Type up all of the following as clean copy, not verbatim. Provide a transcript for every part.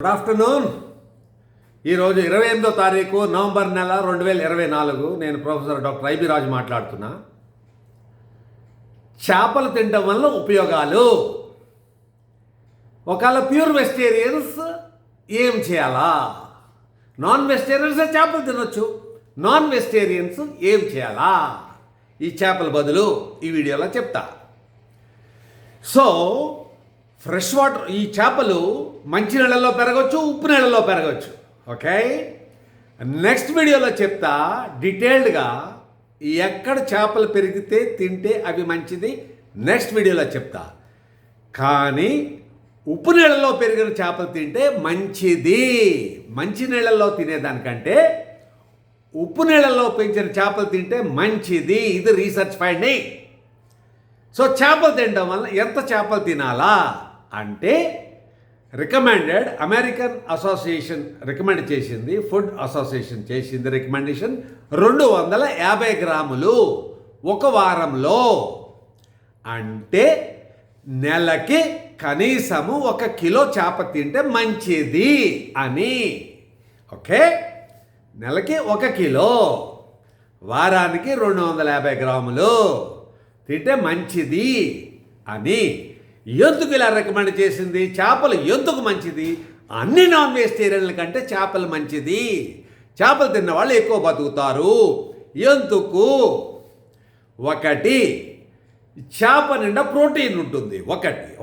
Good afternoon. ఈరోజు 28వ తారీఖు November నెల 2024. నేను ప్రొఫెసర్ డాక్టర్ ఐబి రాజు మాట్లాడుతున్నా. చేపలు తినడం వల్ల ఉపయోగాలు. ఒకవేళ ప్యూర్ వెజిటేరియన్స్ ఏం చేయాలా? నాన్ వెజిటేరియన్స్ చేపలు తినొచ్చు. నాన్ వెజిటేరియన్స్ ఏం చేయాలా? ఈ చేపల బదులు ఈ వీడియోలో చెప్తా. సో ఫ్రెష్ వాటర్, ఈ చేపలు మంచి నీళ్ళల్లో పెరగవచ్చు, ఉప్పు నీళ్ళల్లో పెరగవచ్చు. ఓకే, నెక్స్ట్ వీడియోలో చెప్తా డీటెయిల్డ్గా ఎక్కడ చేపలు పెరిగితే తింటే అవి మంచిది. నెక్స్ట్ వీడియోలో చెప్తా. కానీ ఉప్పు నీళ్ళల్లో పెరిగిన చేపలు తింటే మంచిది. మంచి నీళ్ళల్లో తినేదానికంటే ఉప్పు నీళ్ళల్లో పెంచిన చేపలు తింటే మంచిది. ఇది రీసెర్చ్ ఫైండింగ్. సో చేపలు తినడం వల్ల ఎంత చేపలు తినాలా అంటే రికమెండెడ్, అమెరికన్ అసోసియేషన్ రికమెండ్ చేసింది, ఫుడ్ అసోసియేషన్ చేసింది రికమెండేషన్ 250 గ్రాములు ఒక వారంలో. అంటే నెలకి కనీసము 1 కిలో చేప తింటే మంచిది అని. ఓకే, నెలకి 1 కిలో, వారానికి 250 గ్రాములు తింటే మంచిది అని. ఎందుకు ఇలా రికమెండ్ చేసింది? చేపలు ఎందుకు మంచిది? అన్ని నాన్ వెజిటేరియన్ల కంటే చేపలు మంచిది. చేపలు తిన్న వాళ్ళు ఎక్కువ బతుకుతారు. ఎందుకు? ఒకటి, చేప నిండా ప్రోటీన్ ఉంటుంది.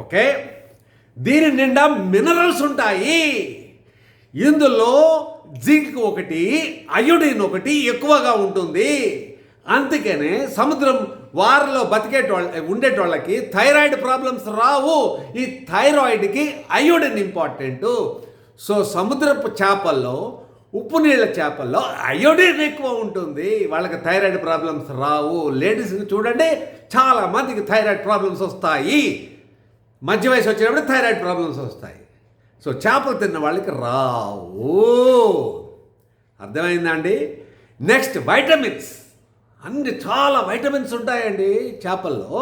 ఓకే, దీని నిండా మినరల్స్ ఉంటాయి. ఇందులో జింక్ ఒకటి, అయోడిన్ ఒకటి ఎక్కువగా ఉంటుంది. అందుకనే సముద్రం వారిలో ఉండేటోళ్ళకి థైరాయిడ్ ప్రాబ్లమ్స్ రావు. ఈ థైరాయిడ్కి అయోడిన్ ఇంపార్టెంట్. సో సముద్రపు చేపల్లో, ఉప్పు నీళ్ళ చేపల్లో అయోడిన్ ఎక్కువ ఉంటుంది. వాళ్ళకి థైరాయిడ్ ప్రాబ్లమ్స్ రావు. లేడీస్ని చూడండి, చాలామందికి థైరాయిడ్ ప్రాబ్లమ్స్ వస్తాయి. మధ్య వయసు వచ్చినప్పుడు థైరాయిడ్ ప్రాబ్లమ్స్ వస్తాయి. సో చేపలు తిన్న వాళ్ళకి రావు. అర్థమైందా అండి? Next, vitamins. చాలా వైటమిన్స్ ఉంటాయండి చేపల్లో.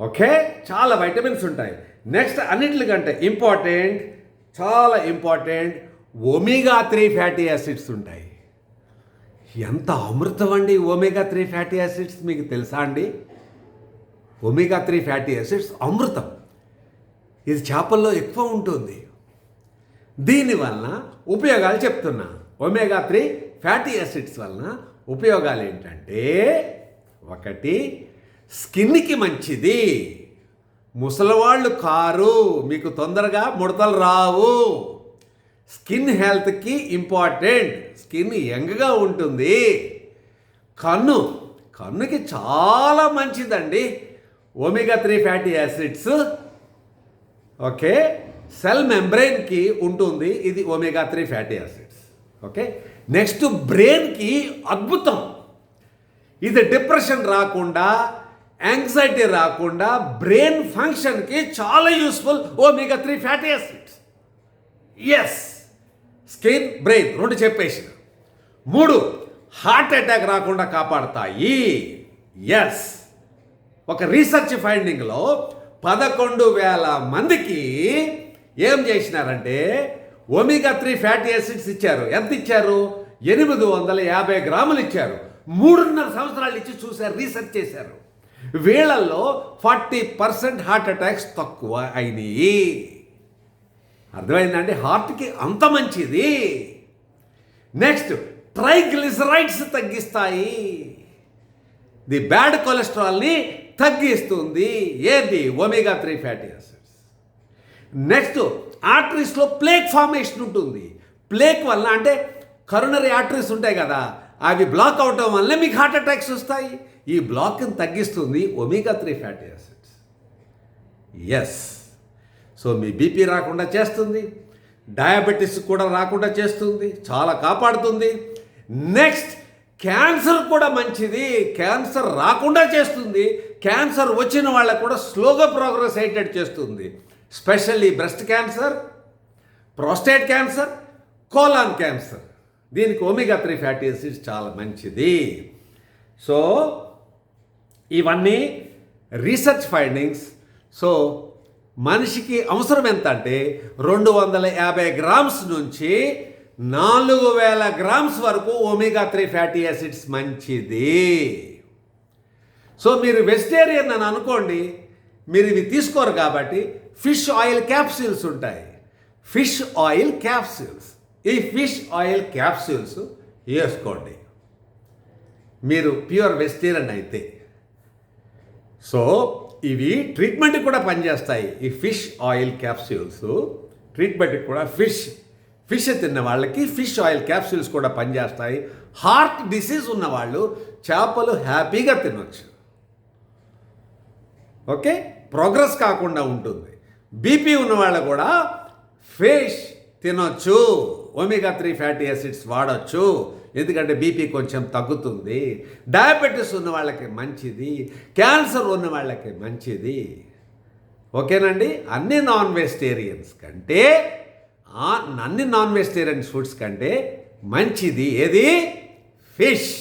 ఓకే, చాలా వైటమిన్స్ ఉంటాయి. నెక్స్ట్, అన్నింటికంటే ఇంపార్టెంట్, చాలా ఇంపార్టెంట్, ఒమేగా 3 ఫ్యాటీ యాసిడ్స్ ఉంటాయి. ఎంత అమృతం అండి ఒమేగా 3 ఫ్యాటీ యాసిడ్స్, మీకు తెలుసా అండి? ఒమేగా 3 ఫ్యాటీ యాసిడ్స్ అమృతం. ఇది చేపల్లో ఎక్కువ ఉంటుంది. దీనివల్ల ఉపయోగాలు చెప్తున్నా. ఒమేగా 3 ఫ్యాటీ యాసిడ్స్ వలన ఉపయోగాలు ఏంటంటే, ఒకటి, స్కిన్కి మంచిది. ముసలివాళ్ళు కారు, మీకు తొందరగా ముడతలు రావు. స్కిన్ హెల్త్కి ఇంపార్టెంట్. స్కిన్ యంగ్గా ఉంటుంది. కన్నుకి చాలా మంచిదండి omega 3 fatty acids. Okay, cell మెంబ్రెయిన్కి ఉంటుంది ఇది omega 3 fatty acids. Okay, next, బ్రెయిన్కి అద్భుతం. ఇది డిప్రెషన్ రాకుండా, యాంగ్జైటీ రాకుండా, బ్రెయిన్ ఫంక్షన్కి చాలా useful omega 3 fatty acids. Yes, skin, brain 2 చెప్పేసిన. 3, హార్ట్ అటాక్ రాకుండా కాపాడతాయి. ఎస్, ఒక రీసెర్చ్ ఫైండింగ్లో 11,000 మందికి ఏం చేసినారంటే ఒమేగా 3 ఫ్యాటీ యాసిడ్స్ ఇచ్చారు. ఎంత ఇచ్చారు? 850 గ్రాములు ఇచ్చారు. 3.5 సంవత్సరాలు ఇచ్చి చూశారు, రీసెర్చ్ చేశారు. వీళ్ళల్లో 40% హార్ట్ అటాక్స్ తక్కువ అయినాయి. అర్థమైందండి? హార్ట్కి అంత మంచిది. నెక్స్ట్, ట్రైగ్లిసరైడ్స్ తగ్గిస్తాయి. ది బ్యాడ్ కొలెస్ట్రాల్ని తగ్గిస్తుంది. ఏది? Omega 3 fatty acids. నెక్స్ట్, ఆర్టరీస్లో ప్లేక్ ఫార్మేషన్ ఉంటుంది. ప్లేక్ వల్ల, అంటే కరోనరీ ఆర్టరీస్ ఉంటాయి కదా, అవి బ్లాక్ అవటం వల్ల మీకు హార్ట్ అటాక్స్ వస్తాయి. ఈ బ్లాక్ని తగ్గిస్తుంది omega 3 fatty acids. Yes, so మీ బీపీ రాకుండా చేస్తుంది, డయాబెటీస్ కూడా రాకుండా చేస్తుంది, చాలా కాపాడుతుంది. నెక్స్ట్, క్యాన్సర్ కూడా మంచిది. క్యాన్సర్ రాకుండా చేస్తుంది. క్యాన్సర్ వచ్చిన వాళ్ళకు కూడా స్లోగా ప్రోగ్రెస్ అయ్యేటట్టు చేస్తుంది. Specially breast cancer, prostate cancer, colon cancer. దీనికి ఒమేగా 3 ఫ్యాటీ యాసిడ్స్ చాలా మంచిది. సో ఇవన్నీ రీసెర్చ్ ఫైండింగ్స్. సో మనిషికి అవసరం ఎంత అంటే 250 గ్రామ్స్ నుంచి 4000 గ్రామ్స్ వరకు ఒమేగా 3 ఫ్యాటీ యాసిడ్స్ మంచిది. సో మీరు వెజిటేరియన్ అని అనుకోండి, మీరు ఇవి తీసుకోరు కాబట్టి ఫిష్ ఆయిల్ క్యాప్సూల్స్ ఉంటాయి. ఫిష్ ఆయిల్ క్యాప్సూల్స్, ఈ ఫిష్ ఆయిల్ క్యాప్సూల్స్ వేసుకోండి మీరు ప్యూర్ వెజిటేరియన్ అయితే. సో ఇవి ట్రీట్మెంట్కి కూడా పనిచేస్తాయి. ఈ ఫిష్ ఆయిల్ క్యాప్సూల్స్ ట్రీట్మెంట్కి కూడా ఫిష్ తిన్న వాళ్ళకి ఫిష్ ఆయిల్ క్యాప్సూల్స్ కూడా పనిచేస్తాయి. హార్ట్ డిసీజ్ ఉన్నవాళ్ళు చేపలు హ్యాపీగా తినొచ్చు. ఓకే, ప్రోగ్రెస్ కాకుండా ఉంటుంది. బీపీ ఉన్నవాళ్ళు కూడా ఫిష్ తినొచ్చు, ఒమేగా 3 ఫ్యాటీ యాసిడ్స్ వాడచ్చు, ఎందుకంటే బీపీ కొంచెం తగ్గుతుంది. డయాబెటీస్ ఉన్న వాళ్ళకి మంచిది, క్యాన్సర్ ఉన్న వాళ్ళకి మంచిది. ఓకేనండి. అన్ని నాన్ వెజిటేరియన్స్ కంటే అన్ని నాన్ వెజిటేరియన్ ఫుడ్స్ కంటే మంచిది ఏది? ఫిష్.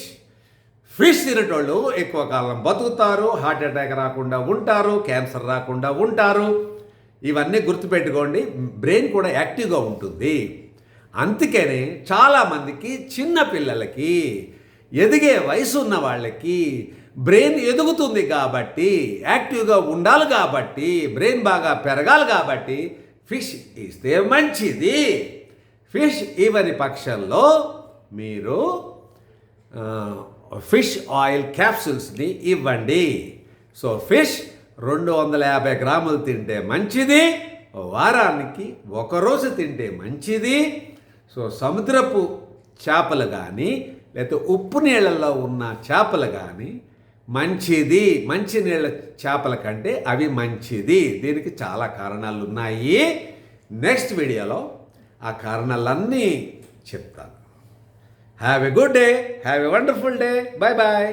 ఫిష్ తినేటోళ్ళు ఎక్కువ కాలం బతుకుతారు, హార్ట్ అటాక్ రాకుండా ఉంటారు, క్యాన్సర్ రాకుండా ఉంటారు. ఇవన్నీ గుర్తుపెట్టుకోండి. బ్రెయిన్ కూడా యాక్టివ్గా ఉంటుంది. అందుకనే చాలామందికి చిన్న పిల్లలకి, ఎదిగే వయసు ఉన్న వాళ్ళకి బ్రెయిన్ ఎదుగుతుంది కాబట్టి, యాక్టివ్గా ఉండాలి కాబట్టి, బ్రెయిన్ బాగా పెరగాలి కాబట్టి ఫిష్ ఇస్తే మంచిది. ఫిష్ ఇవ్వని పక్షంలో మీరు ఫిష్ ఆయిల్ క్యాప్సూల్స్ని ఇవ్వండి. సో ఫిష్ 250 గ్రాములు తింటే మంచిది, వారానికి ఒకరోజు తింటే మంచిది. సో సముద్రపు చేపలు కానీ లేకపోతే ఉప్పు నీళ్ళల్లో ఉన్న చేపలు కానీ మంచిది. మంచి నీళ్ళ చేపల కంటే అవి మంచిది. దీనికి చాలా కారణాలు ఉన్నాయి. నెక్స్ట్ వీడియోలో ఆ కారణాలన్నీ చెప్తాను. Have a good day, have a wonderful day. Bye bye.